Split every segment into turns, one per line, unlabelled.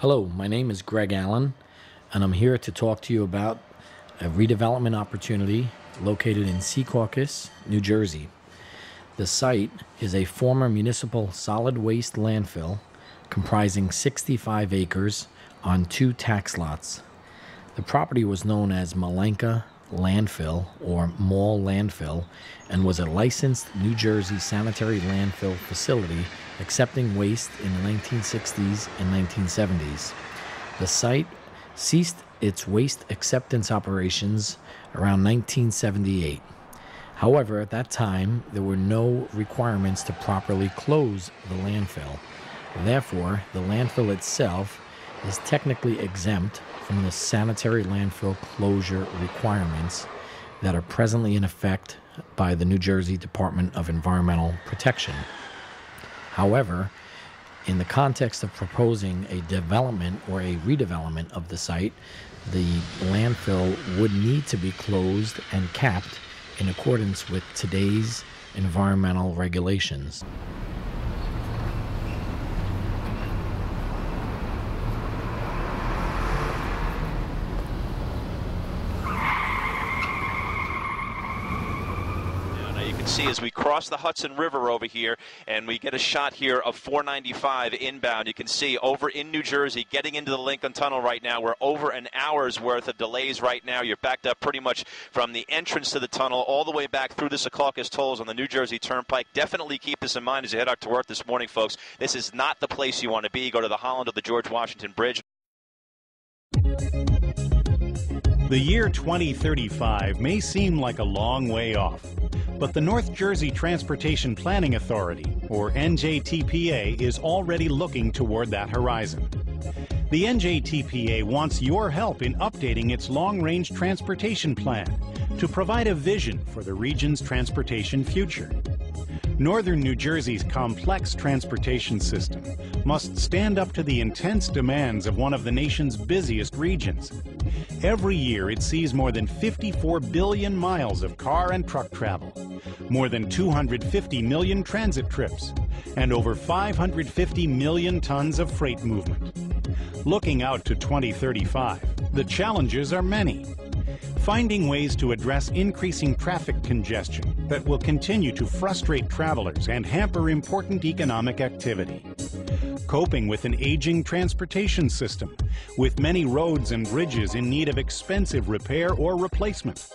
Hello, my name is Greg Allen, and I'm here to talk to you about a redevelopment opportunity located in Secaucus, New Jersey. The site is a former municipal solid waste landfill comprising 65 acres on 2 tax lots. The property was known as Malanka Landfill or Mall Landfill and was a licensed New Jersey sanitary landfill facility accepting waste in the 1960s and 1970s. The site ceased its waste acceptance operations around 1978. However, at that time, there were no requirements to properly close the landfill. Therefore, the landfill itself is technically exempt from the sanitary landfill closure requirements that are presently in effect by the New Jersey Department of Environmental Protection. However, in the context of proposing a development or a redevelopment of the site, the landfill would need to be closed and capped in accordance with today's environmental regulations.
See as we cross the Hudson River over here and we get a shot here of 495 inbound. You can see over in New Jersey getting into the Lincoln Tunnel right now. We're over an hour's worth of delays right now. You're backed up pretty much from the entrance to the tunnel all the way back through the Secaucus tolls on the New Jersey Turnpike. Definitely keep this in mind as you head out to work this morning, folks. This is not the place you want to be. Go to the Holland or the George Washington Bridge.
The year 2035 may seem like a long way off, but the North Jersey Transportation Planning Authority, or NJTPA, is already looking toward that horizon. The NJTPA wants your help in updating its long-range transportation plan to provide a vision for the region's transportation future. Northern New Jersey's complex transportation system must stand up to the intense demands of one of the nation's busiest regions. Every year it sees more than 54 billion miles of car and truck travel, more than 250 million transit trips, and over 550 million tons of freight movement. Looking out to 2035, the challenges are many. Finding ways to address increasing traffic congestion that will continue to frustrate travelers and hamper important economic activity. Coping with an aging transportation system, with many roads and bridges in need of expensive repair or replacement.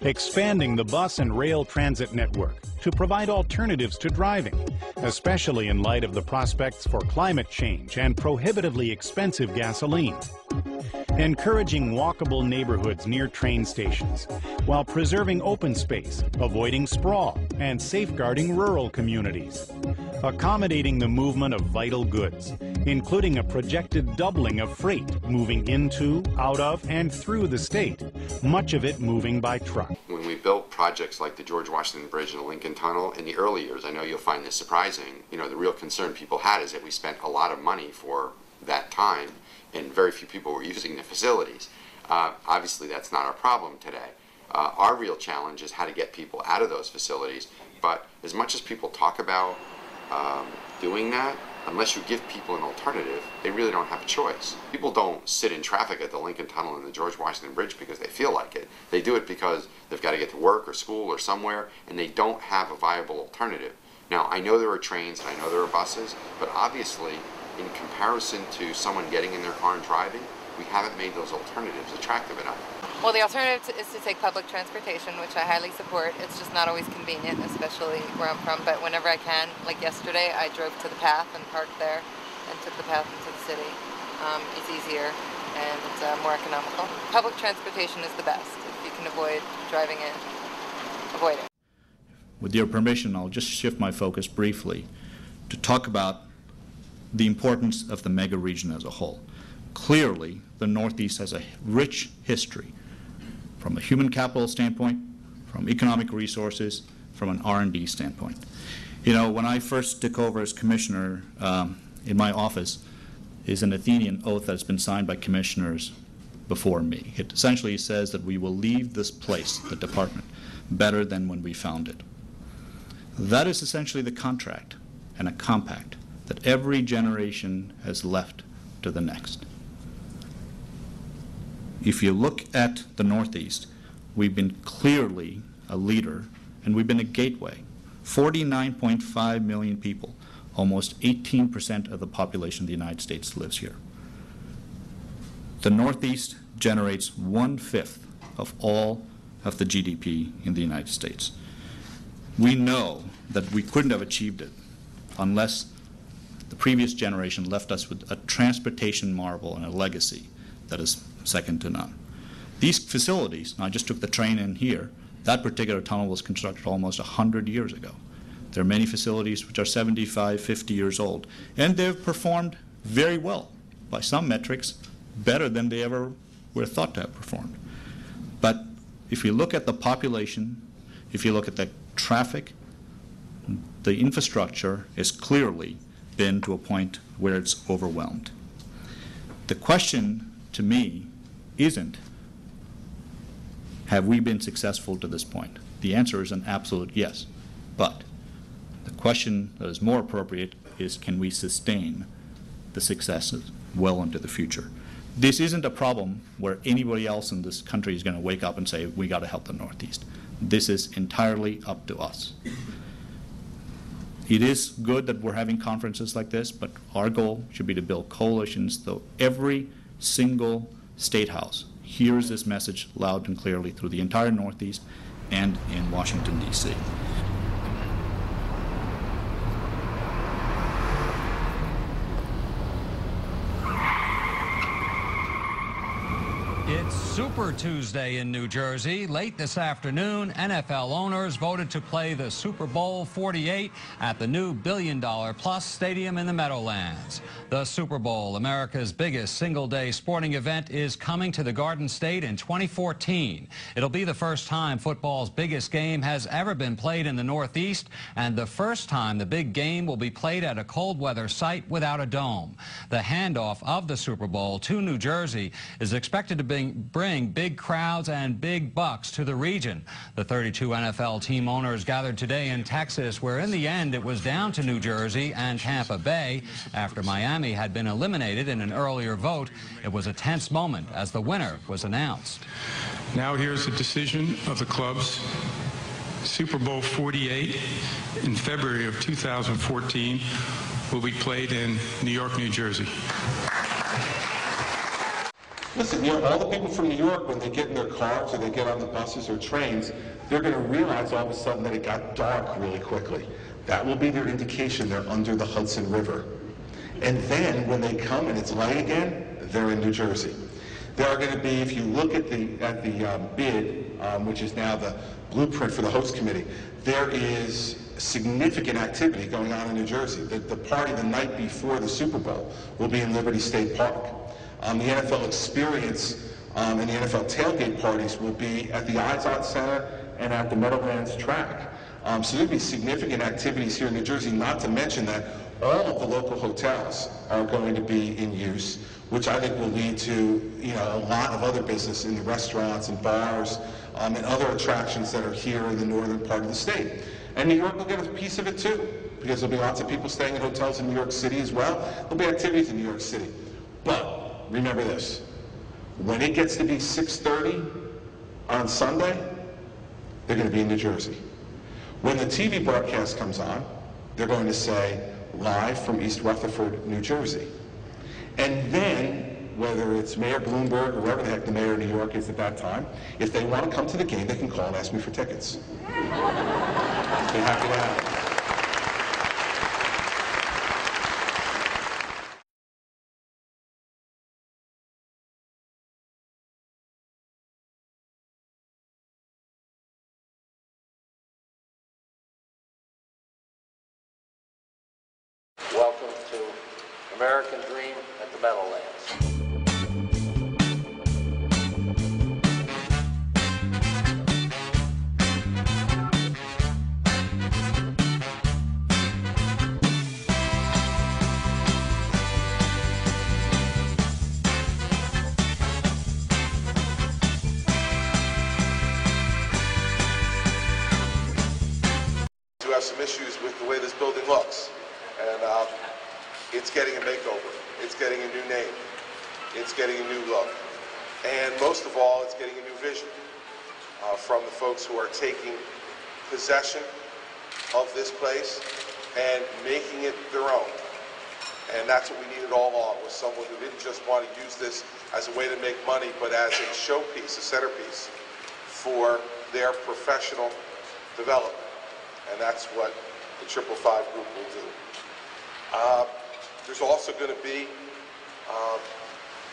Expanding the bus and rail transit network to provide alternatives to driving, especially in light of the prospects for climate change and prohibitively expensive gasoline. Encouraging walkable neighborhoods near train stations while preserving open space, avoiding sprawl, and safeguarding rural communities. Accommodating the movement of vital goods, including a projected doubling of freight moving into, out of, and through the state, much of it moving by truck.
When we built projects like the George Washington Bridge and the Lincoln Tunnel in the early years, I know you'll find this surprising, the real concern people had is that we spent a lot of money for that time and very few people were using the facilities. Obviously that's not our problem today. Our real challenge is how to get people out of those facilities, but as much as people talk about doing that, unless you give people an alternative, they really don't have a choice. People don't sit in traffic at the Lincoln Tunnel and the George Washington Bridge because they feel like it. They do it because they've got to get to work or school or somewhere, and they don't have a viable alternative. Now, I know there are trains and I know there are buses, but obviously, in comparison to someone getting in their car and driving, we haven't made those alternatives attractive enough.
Well, the alternative is to take public transportation, which I highly support. It's just not always convenient, especially where I'm from, but whenever I can, like yesterday, I drove to the path and parked there and took the path into the city. It's easier and more economical. Public transportation is the best. If you can avoid driving in, avoid it.
With your permission, I'll just shift my focus briefly to talk about the importance of the mega region as a whole. Clearly, the Northeast has a rich history from a human capital standpoint, from economic resources, from an R&D standpoint. When I first took over as commissioner in my office is an Athenian oath that's been signed by commissioners before me. It essentially says that we will leave this place, the department, better than when we found it. That is essentially the contract and a compact that every generation has left after the next. If you look at the Northeast, we've been clearly a leader, and we've been a gateway. 49.5 million people, almost 18% of the population of the United States lives here. The Northeast generates 1/5 of all of the GDP in the United States. We know that we couldn't have achieved it unless the previous generation left us with a transportation marvel and a legacy that is second to none. These facilities, and I just took the train in here, that particular tunnel was constructed almost 100 years ago. There are many facilities which are 75, 50 years old, and they've performed very well, by some metrics, better than they ever were thought to have performed. But if you look at the population, if you look at the traffic, the infrastructure has clearly been to a point where it's overwhelmed. The question to me isn't, have we been successful to this point? The answer is an absolute yes. But the question that is more appropriate is, can we sustain the successes well into the future? This isn't a problem where anybody else in this country is going to wake up and say, we got to help the Northeast. This is entirely up to us. It is good that we're having conferences like this, but our goal should be to build coalitions so every single state house hears this message loud and clearly through the entire Northeast and in Washington, D.C.
It's Super Tuesday in New Jersey. Late this afternoon, NFL owners voted to play the Super Bowl 48 at the new $1 billion-plus stadium in the Meadowlands. The Super Bowl, America's biggest single-day sporting event, is coming to the Garden State in 2014. It'll be the first time football's biggest game has ever been played in the Northeast, and the first time the big game will be played at a cold-weather site without a dome. The handoff of the Super Bowl to New Jersey is expected to bring big crowds and big bucks to the region. The 32 NFL team owners gathered today in Texas, where in the end it was down to New Jersey and Tampa Bay. After Miami had been eliminated in an earlier vote, it was a tense moment as the winner was announced.
Now here's the decision of the clubs. Super Bowl 48 in February of 2014 will be played in New York, New Jersey.
Listen, you know, all the people from New York, when they get in their cars or they get on the buses or trains, they're going to realize all of a sudden that it got dark really quickly. That will be their indication they're under the Hudson River. And then when they come and it's light again, they're in New Jersey. There are going to be, if you look at the bid, which is now the blueprint for the host committee, there is significant activity going on in New Jersey. The party the night before the Super Bowl will be in Liberty State Park. The NFL Experience and the NFL tailgate parties will be at the Izod Center and at the Meadowlands track. So there'll be significant activities here in New Jersey, not to mention that all of the local hotels are going to be in use, which I think will lead to, you know, a lot of other business in the restaurants and bars and other attractions that are here in the northern part of the state. And New York will get a piece of it too, because there'll be lots of people staying in hotels in New York City as well. There'll be activities in New York City. But remember this, when it gets to be 6:30 on Sunday, they're going to be in New Jersey. When the TV broadcast comes on, they're going to say, live from East Rutherford, New Jersey. And then, whether it's Mayor Bloomberg or whoever the heck the mayor of New York is at that time, if they want to come to the game, they can call and ask me for tickets. Be happy to have it.
Welcome to American Dream at the Meadowlands.
We have some issues with the way this building looks. And It's getting a makeover. It's getting a new name. It's getting a new look. And most of all, it's getting a new vision from the folks who are taking possession of this place and making it their own. And that's what we needed all along, was someone who didn't just want to use this as a way to make money, but as a showpiece, a centerpiece for their professional development. And that's what the 555 group will do. There's also going to be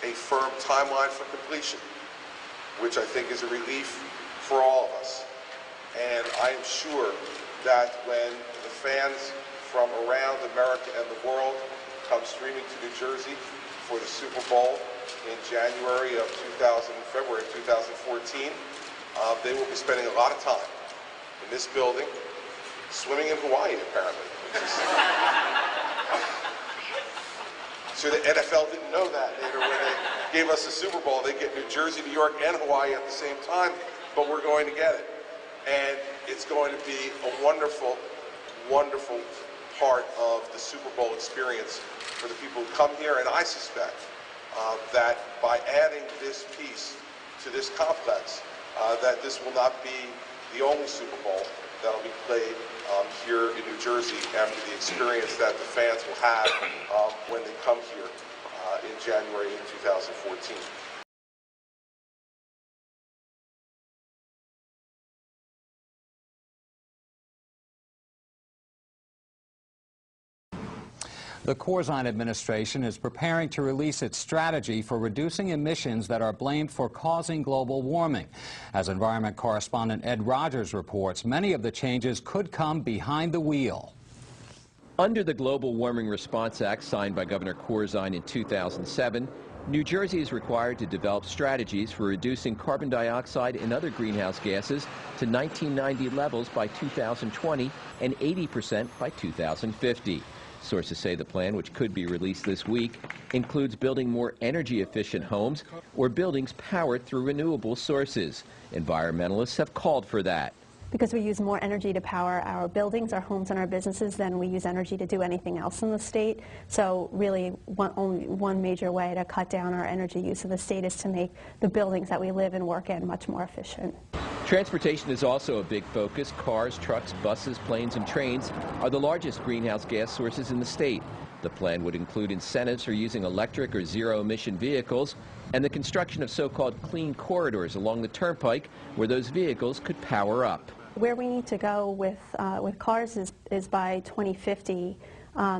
a firm timeline for completion, which I think is a relief for all of us. And I am sure that when the fans from around America and the world come streaming to New Jersey for the Super Bowl in February of 2014, they will be spending a lot of time in this building, swimming in Hawaii apparently. So the NFL didn't know that later when they gave us the Super Bowl. They get New Jersey, New York, and Hawaii at the same time, but we're going to get it. And it's going to be a wonderful, wonderful part of the Super Bowl experience for the people who come here. And I suspect that by adding this piece to this complex, that this will not be the only Super Bowl that will be played here in New Jersey after the experience that the fans will have when they come here in January 2014.
The Corzine administration is preparing to release its strategy for reducing emissions that are blamed for causing global warming. As environment correspondent Ed Rogers reports, many of the changes could come behind the wheel.
Under the Global Warming Response Act signed by Governor Corzine in 2007, New Jersey is required to develop strategies for reducing carbon dioxide and other greenhouse gases to 1990 levels by 2020 and 80% by 2050. Sources say the plan, which could be released this week, includes building more energy-efficient homes or buildings powered through renewable sources. Environmentalists have called for that.
Because we use more energy to power our buildings, our homes, and our businesses than we use energy to do anything else in the state. So really, only one major way to cut down our energy use of the state is to make the buildings that we live and work in much more efficient.
Transportation is also a big focus. Cars, trucks, buses, planes, and trains are the largest greenhouse gas sources in the state. The plan would include incentives for using electric or zero-emission vehicles and the construction of so-called clean corridors along the turnpike where those vehicles could power up.
Where we need to go with cars is by 2050,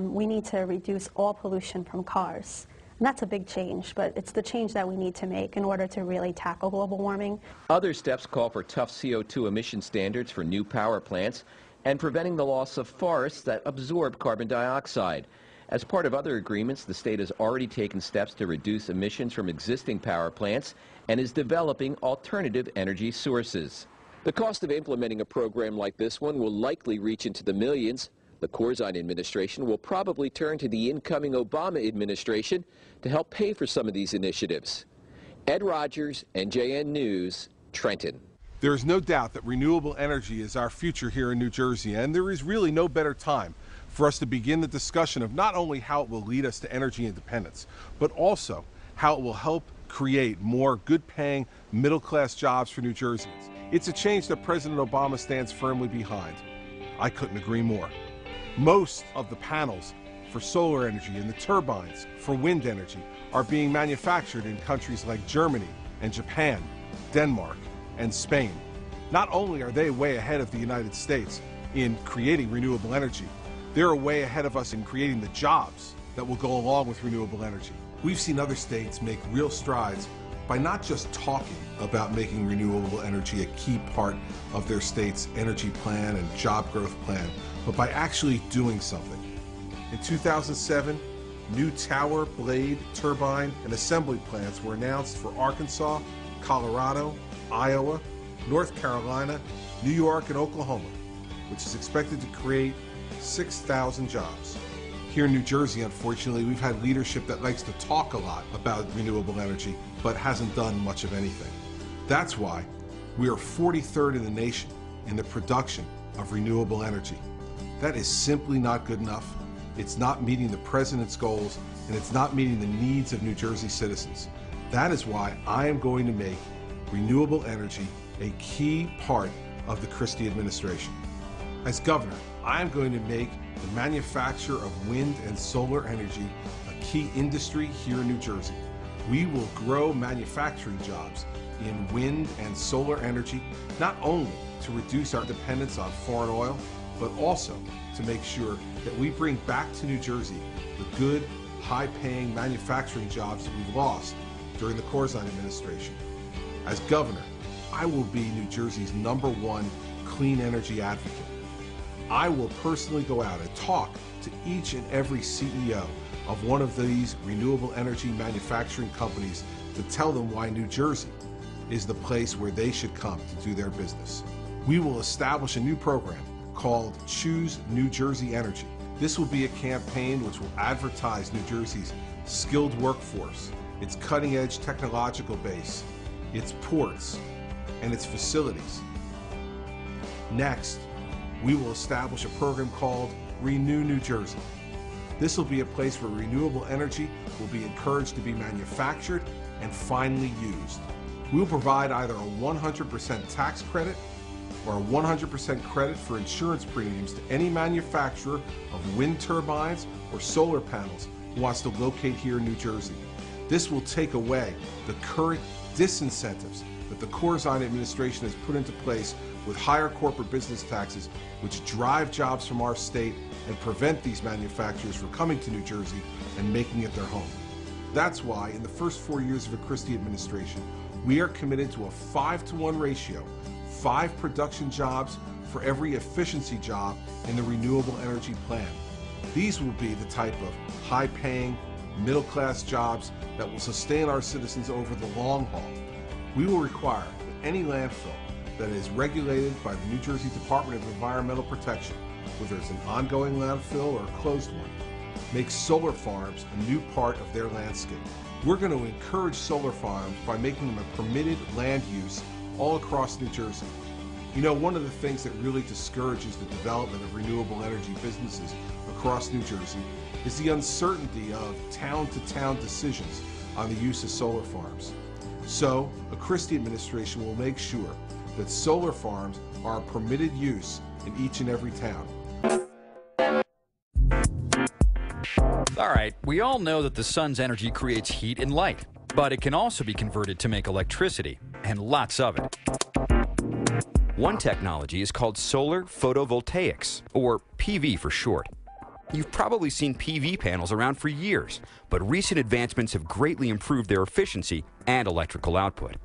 we need to reduce all pollution from cars. And that's a big change, but it's the change that we need to make in order to really tackle global warming.
Other steps call for tough CO2 emission standards for new power plants and preventing the loss of forests that absorb carbon dioxide. As part of other agreements, the state has already taken steps to reduce emissions from existing power plants and is developing alternative energy sources. The cost of implementing a program like this one will likely reach into the millions. The Corzine administration will probably turn to the incoming Obama administration to help pay for some of these initiatives. Ed Rogers, NJN News, Trenton.
There is no doubt that renewable energy is our future here in New Jersey, and there is really no better time for us to begin the discussion of not only how it will lead us to energy independence, but also how it will help create more good-paying, middle-class jobs for New Jerseyans. It's a change that President Obama stands firmly behind. I couldn't agree more. Most of the panels for solar energy and the turbines for wind energy are being manufactured in countries like Germany and Japan, Denmark, and Spain. Not only are they way ahead of the United States in creating renewable energy, they're way ahead of us in creating the jobs that will go along with renewable energy. We've seen other states make real strides by not just talking about making renewable energy a key part of their state's energy plan and job growth plan, but by actually doing something. In 2007, new tower, blade, turbine, and assembly plants were announced for Arkansas, Colorado, Iowa, North Carolina, New York, and Oklahoma, which is expected to create 6,000 jobs. Here in New Jersey, unfortunately, we've had leadership that likes to talk a lot about renewable energy, but hasn't done much of anything. That's why we are 43rd in the nation in the production of renewable energy. That is simply not good enough,
it's not meeting the President's goals, and it's not meeting the needs of New Jersey citizens. That is why I am going to make renewable energy a key part of the Christie administration. As governor, I am going to make the manufacture of wind and solar energy a key industry here in New Jersey. We will grow manufacturing jobs in wind and solar energy, not only to reduce our dependence on foreign oil, but also to make sure that we bring back to New Jersey the good, high-paying manufacturing jobs that we've lost during the Corzine administration. As governor, I will be New Jersey's #1 clean energy advocate. I will personally go out and talk to each and every CEO of one of these renewable energy manufacturing companies to tell them why New Jersey is the place where they should come to do their business. We will establish a new program called Choose New Jersey Energy. This will be a campaign which will advertise New Jersey's skilled workforce, its cutting-edge technological base, its ports, and its facilities. Next, we will establish a program called Renew New Jersey. This will be a place where renewable energy will be encouraged to be manufactured and finally used. We will provide either a 100% tax credit or a 100% credit for insurance premiums to any manufacturer of wind turbines or solar panels who wants to locate here in New Jersey. This will take away the current disincentives that the Corzine administration has put into place with higher corporate business taxes, which drive jobs from our state and prevent these manufacturers from coming to New Jersey and making it their home. That's why in the first 4 years of a Christie administration, we are committed to a 5-to-1 ratio, 5 production jobs for every efficiency job in the renewable energy plan. These will be the type of high-paying, middle-class jobs that will sustain our citizens over the long haul. We will require that any landfill that is regulated by the New Jersey Department of Environmental Protection, whether it's an ongoing landfill or a closed one, make solar farms a new part of their landscape. We're going to encourage solar farms by making them a permitted land use all across New Jersey. You know, one of the things that really discourages the development of renewable energy businesses across New Jersey is the uncertainty of town-to-town decisions on the use of solar farms. So, a Christie administration will make sure that solar farms are a permitted use in each and every town.
All right, we all know that the sun's energy creates heat and light, but it can also be converted to make electricity, and lots of it. One technology is called solar photovoltaics, or PV for short. You've probably seen PV panels around for years, but recent advancements have greatly improved their efficiency and electrical output.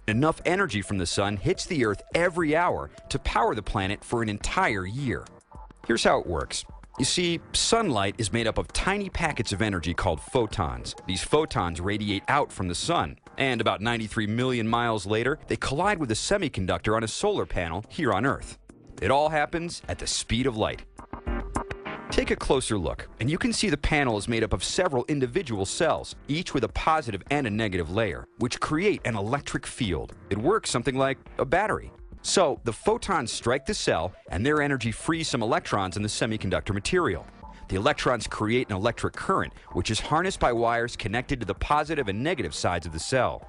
Enough energy from the sun hits the Earth every hour to power the planet for an entire year. Here's how it works. You see, sunlight is made up of tiny packets of energy called photons. These photons radiate out from the sun, and about 93 million miles later, they collide with a semiconductor on a solar panel here on Earth. It all happens at the speed of light. Take a closer look, and you can see the panel is made up of several individual cells, each with a positive and a negative layer, which create an electric field. It works something like a battery. So, the photons strike the cell, and their energy frees some electrons in the semiconductor material. The electrons create an electric current, which is harnessed by wires connected to the positive and negative sides of the cell.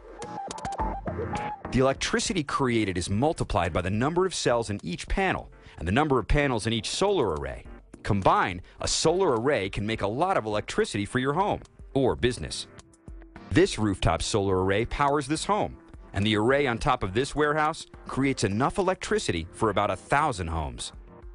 The electricity created is multiplied by the number of cells in each panel, and the number of panels in each solar array. Combined, a solar array can make a lot of electricity for your home or business. This rooftop solar array powers this home, and the array on top of this warehouse creates enough electricity for about 1,000 homes.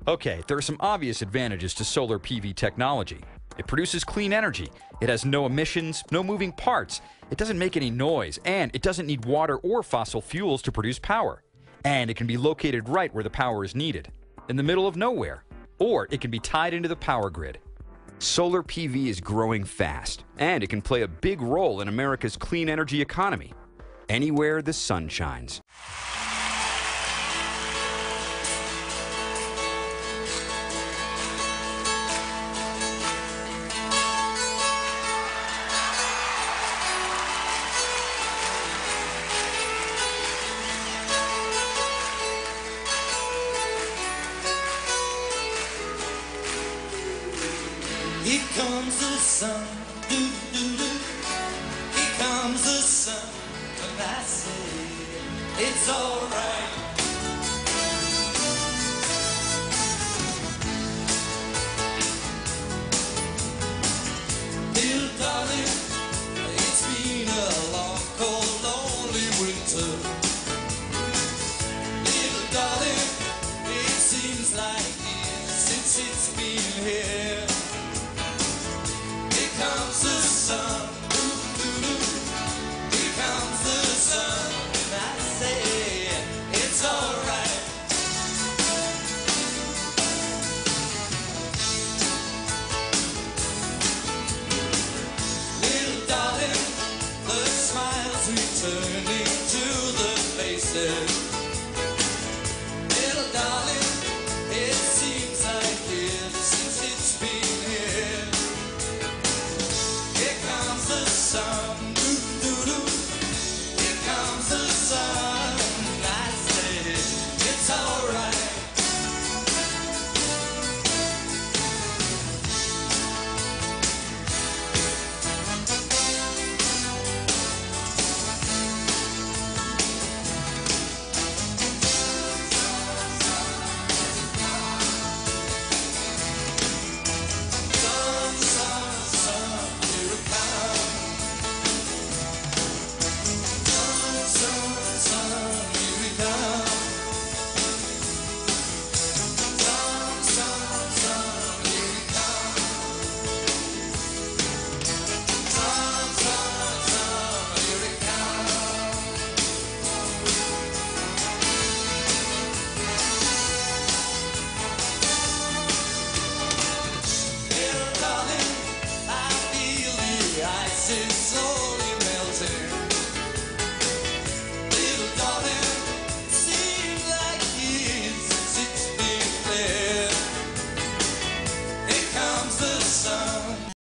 Okay, there are some obvious advantages to solar PV technology. It produces clean energy, it has no emissions, no moving parts, it doesn't make any noise, and it doesn't need water or fossil fuels to produce power. And it can be located right where the power is needed, in the middle of nowhere. Or it can be tied into the power grid. Solar PV is growing fast, and it can play a big role in America's clean energy economy, anywhere the sun shines.
it's alright. Little darling, it's been a long, cold, lonely winter. Little darling, it seems like years since it's been here. Here comes the sun, here comes the sun, and I say it's alright. Little darling, the smiles returning to the faces. Little darling, it seems like years since it's been here. Here comes the sun, here comes the sun, and I say it's alright. Sun, sun, sun, here it comes. Sun, sun, sun, here it comes. Sun, sun, sun, here it comes. Sun, sun, sun, here it comes. Little darling, I feel the ice is